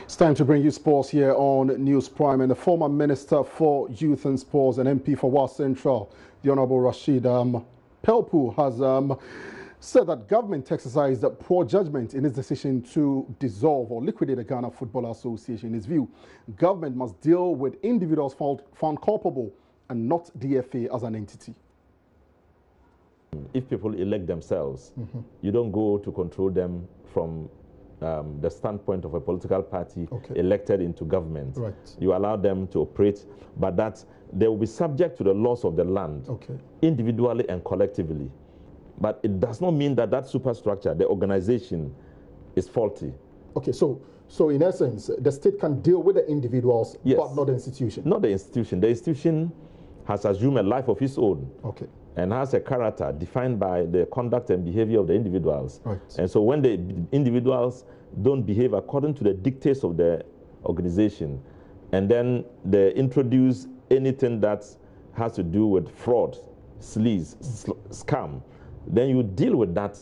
It's time to bring you sports here on News Prime. And the former Minister for Youth and Sports and MP for Wa Central, the Honorable Rashid Pelpu, has said that government exercised poor judgment in its decision to dissolve or liquidate the Ghana Football Association. In his view, government must deal with individuals found culpable and not DFA as an entity. If people elect themselves, you don't go to control them from the standpoint of a political party elected into government. Right. You allow them to operate, but that they will be subject to the laws of the land, individually and collectively. But it does not mean that that superstructure, the organization, is faulty. Okay, so in essence, the state can deal with the individuals, but not the institution. Not the institution. The institution has assumed a life of its own. Okay. And has a character defined by the conduct and behavior of the individuals. Right. And so when the individuals don't behave according to the dictates of the organization, and then they introduce anything that has to do with fraud, sleaze, scam, then you deal with that,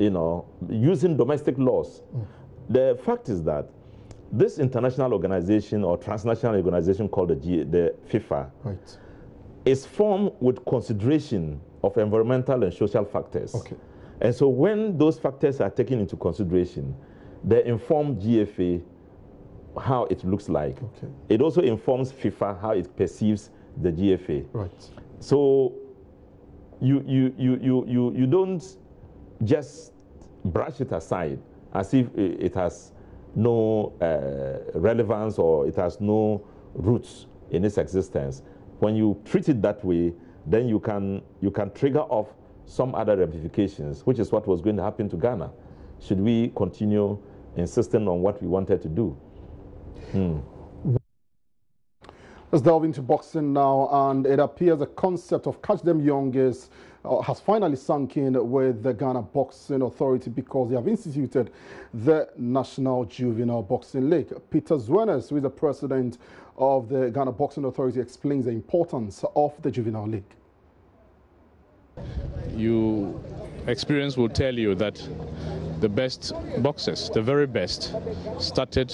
using domestic laws. The fact is that this international organization or transnational organization called the FIFA, is formed with consideration of environmental and social factors. Okay. And so when those factors are taken into consideration, they inform GFA how it looks like. Okay. It also informs FIFA how it perceives the GFA. Right. So you don't just brush it aside as if it has no relevance or it has no roots in its existence. When you treat it that way, then you can trigger off some other ramifications, which is what was going to happen to Ghana, should we continue insisting on what we wanted to do. Let's delve into boxing now, and it appears the concept of catch them youngest has finally sunk in with the Ghana Boxing Authority, because they have instituted the National Juvenile Boxing League. Peter Zwenes, who is the president of the Ghana Boxing Authority, explains the importance of the Juvenile League. Experience will tell you that the best boxers, the very best, started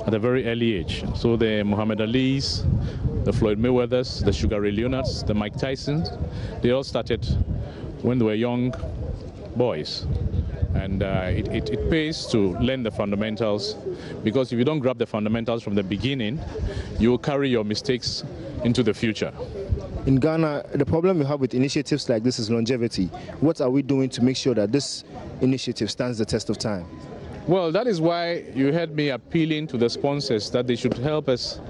at a very early age. So the Muhammad Ali's, the Floyd Mayweathers, the Sugar Ray Leonards, the Mike Tysons, they all started when they were young boys. And it pays to learn the fundamentals, because if you don't grab the fundamentals from the beginning, you will carry your mistakes into the future. In Ghana, the problem we have with initiatives like this is longevity. What are we doing to make sure that this initiative stands the test of time? Well, that is why you heard me appealing to the sponsors that they should help us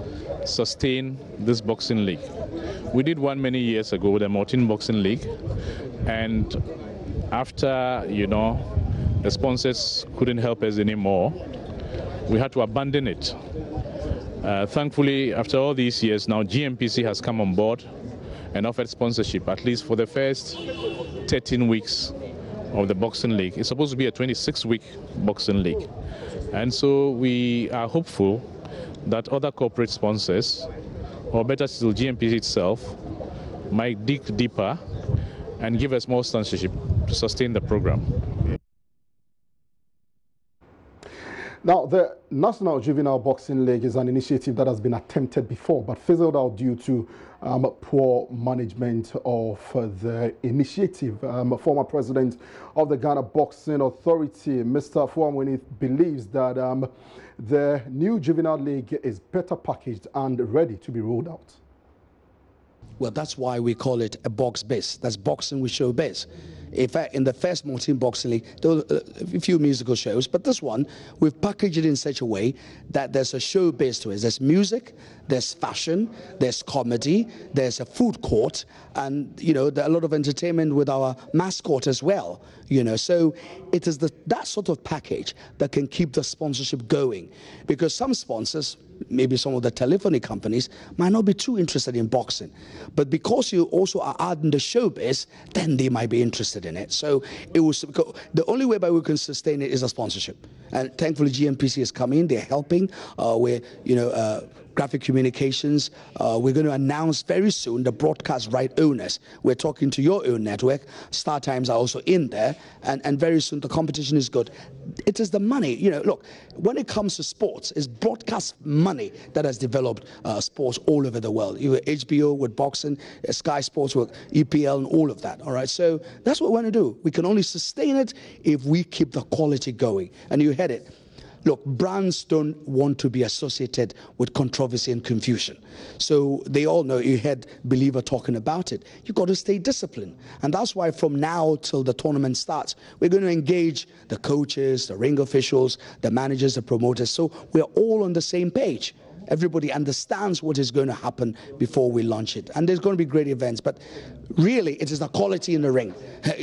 sustain this boxing league. We did one many years ago, the Martin Boxing League, and after, the sponsors couldn't help us anymore, we had to abandon it. Thankfully, after all these years, now GMPC has come on board and offered sponsorship, at least for the first 13 weeks of the boxing league. It's supposed to be a 26-week boxing league. And so we are hopeful that other corporate sponsors, or better still GMPC itself, might dig deeper and give us more sponsorship to sustain the program. Now, the National Juvenile Boxing League is an initiative that has been attempted before, but fizzled out due to poor management of the initiative. Former president of the Ghana Boxing Authority, Mr. Foh Amoaning, believes that the new Juvenile League is better packaged and ready to be rolled out. Well, that's why we call it a box base. That's boxing with show base. In fact, in the first multi-boxing league, there were a few musical shows, but this one, we've packaged it in such a way that there's a show base to it. There's music, there's fashion, there's comedy, there's a food court, and, there's a lot of entertainment with our mascot as well, So it is that sort of package that can keep the sponsorship going, because some sponsors, maybe some of the telephony companies, might not be too interested in boxing. But because you also are adding the showbiz, then they might be interested in it. So the only way by we can sustain it is a sponsorship. And thankfully GMPC is coming, they're helping. Graphic Communications, we're going to announce very soon the broadcast right owners. We're talking to your own network. Star Times are also in there. And very soon the competition is good. it is the money. You know, look, when it comes to sports, it's broadcast money that has developed sports all over the world. You have HBO with boxing, Sky Sports with EPL and all of that, all right? So that's what we want to do. We can only sustain it if we keep the quality going. And you had it. Look, brands don't want to be associated with controversy and confusion. So they all know, you had Believer talking about it. You've got to stay disciplined. And that's why from now till the tournament starts, we're going to engage the coaches, the ring officials, the managers, the promoters. So we're all on the same page. Everybody understands what is going to happen before we launch it. And there's going to be great events. But really, it is the quality in the ring.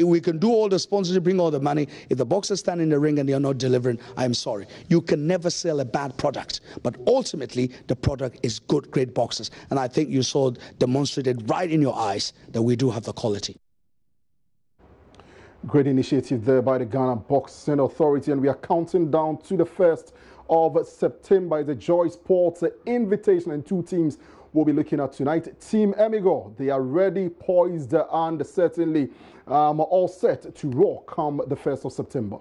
We can do all the sponsorship, bring all the money. If the boxers stand in the ring and they are not delivering, I'm sorry. You can never sell a bad product. But ultimately, the product is good, great boxers. And I think you saw demonstrated right in your eyes that we do have the quality. Great initiative there by the Ghana Boxing Authority. And we are counting down to the 1st of September. The Joy Sports Invitation, and 2 teams we'll be looking at tonight. Team Emigo, they are ready, poised, and certainly all set to roar come the 1st of September.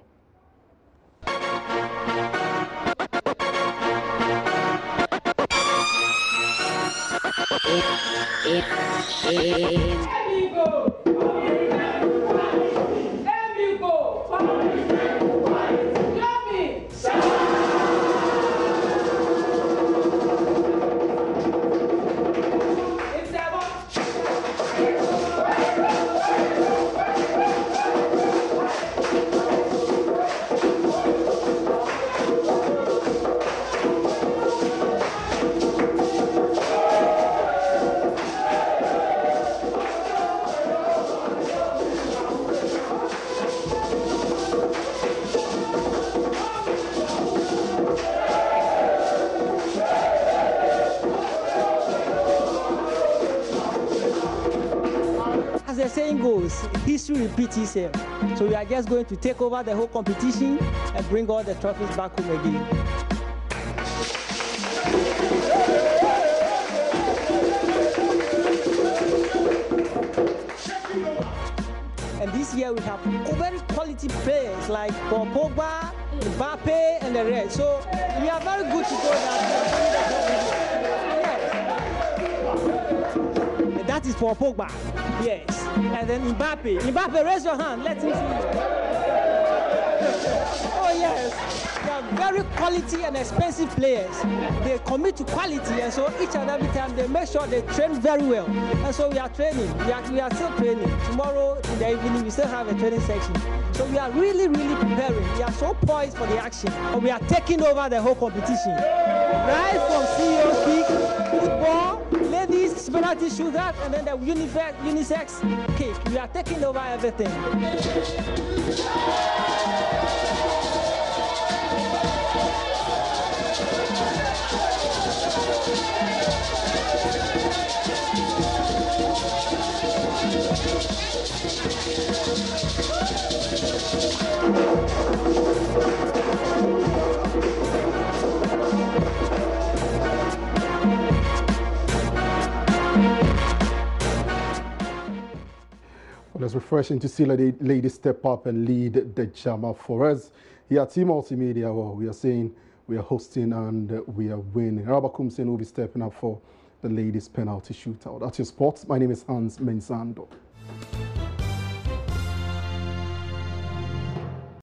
As the saying goes, history repeats itself. So we are just going to take over the whole competition and bring all the trophies back home again. And this year we have very quality players like Foh Pogba, Mbappe, and the rest. So we are very good to go that. Yes. That is Foh Pogba. Yes. And then Mbappe. Mbappe, raise your hand. Let him see you. Oh, yes. They are very quality and expensive players. They commit to quality, and so each and every time they make sure they train very well. And so we are training. We are still training. Tomorrow in the evening, we still have a training section. So we are really, really preparing. We are so poised for the action. And we are taking over the whole competition. Right from CEO kick, football, ladies, penalty shootout, and then the unisex kick. We are taking over everything. Well, it's refreshing to see ladies step up and lead the Jama for us. Here at Team Multimedia, well, we are saying we are hosting and we are winning. Rabakum Sen will be stepping up for the ladies penalty shootout. That's your sports. My name is Hans Mensando.